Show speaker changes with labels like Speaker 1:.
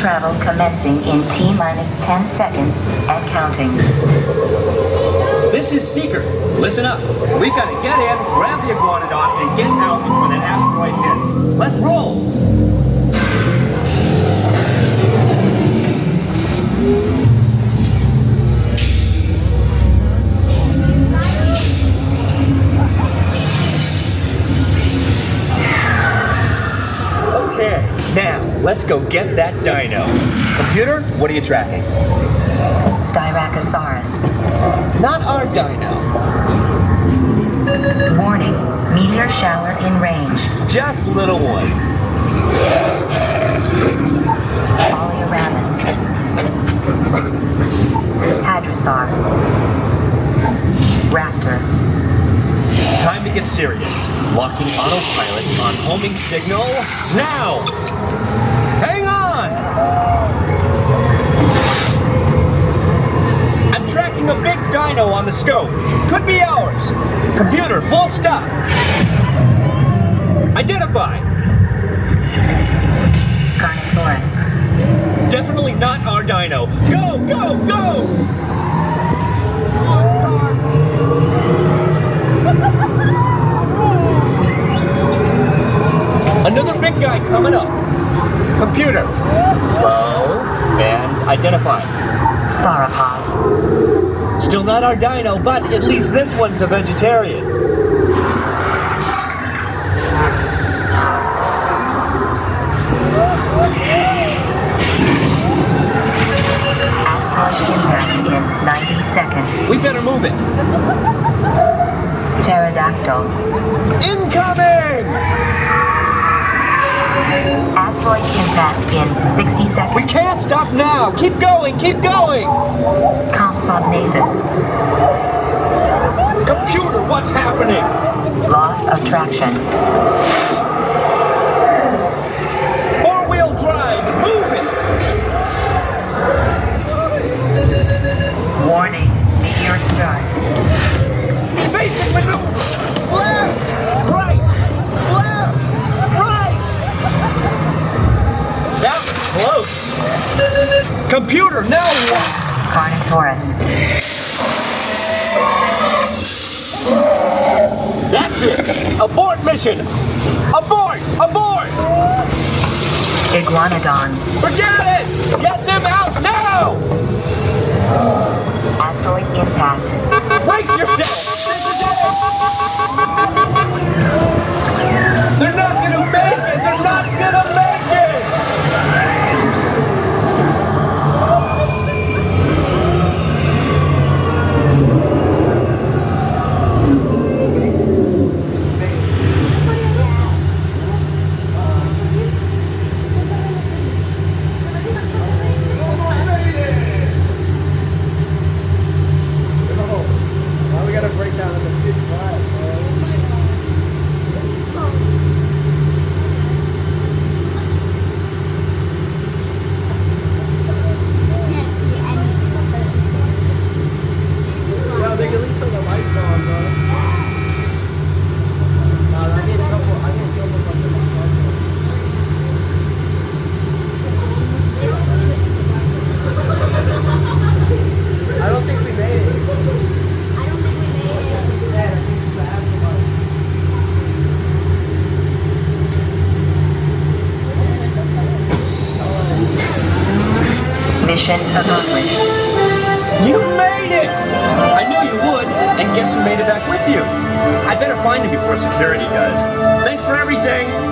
Speaker 1: travel commencing in T-minus 10 seconds and counting.
Speaker 2: This is Seeker. Listen up. We've got to get in, grab the iguanodon, and get out before that asteroid hits. Let's roll! Okay, now let's go get that dino. Computer, what are you tracking?
Speaker 1: Styracosaurus.
Speaker 2: Not our dino.
Speaker 1: Warning, meteor shower in range.
Speaker 2: Just little one.
Speaker 1: Polyaramus. Hadrosaur. Raptor.
Speaker 2: Time to get serious. Locking autopilot on homing signal now! Hang on! I'm tracking a big dino on the scope. Could be ours. Computer, full stop. Identify.
Speaker 1: Carnotaurus.
Speaker 2: Definitely not our dino. Go, go, go! Another big guy coming up. Computer. Slow and identify.
Speaker 1: Sauropod.
Speaker 2: Still not our dino, but at least this one's a vegetarian.
Speaker 1: Asteroid impact in 90 seconds.
Speaker 2: We better move it.
Speaker 1: Pterodactyl.
Speaker 2: Incoming!
Speaker 1: Asteroid impact in 60 seconds.
Speaker 2: We can't stop now! Keep going, keep going!
Speaker 1: Compsognathus.
Speaker 2: Computer, what's happening?
Speaker 1: Loss of traction.
Speaker 2: Four-wheel drive, move it!
Speaker 1: Warning, meteor start.
Speaker 2: Basic maneuver! Left! Right! Left! Right! That was close! Computer, now what?
Speaker 1: Carnotaurus.
Speaker 2: That's it! Abort mission! Abort! Abort!
Speaker 1: Iguanodon.
Speaker 2: Forget it! Get them out now!
Speaker 1: Asteroid impact.
Speaker 2: Brace yourself! They're not gonna make it! They're not gonna make it!
Speaker 3: Now we gotta break down the 55. Yeah, they can at least turn the lights on, bro. Nah, I need a couple of I don't think we made it.
Speaker 1: Mission accomplished.
Speaker 2: You made it! I knew you would, and guess who made it back with you? I better find him before security does. Thanks for everything!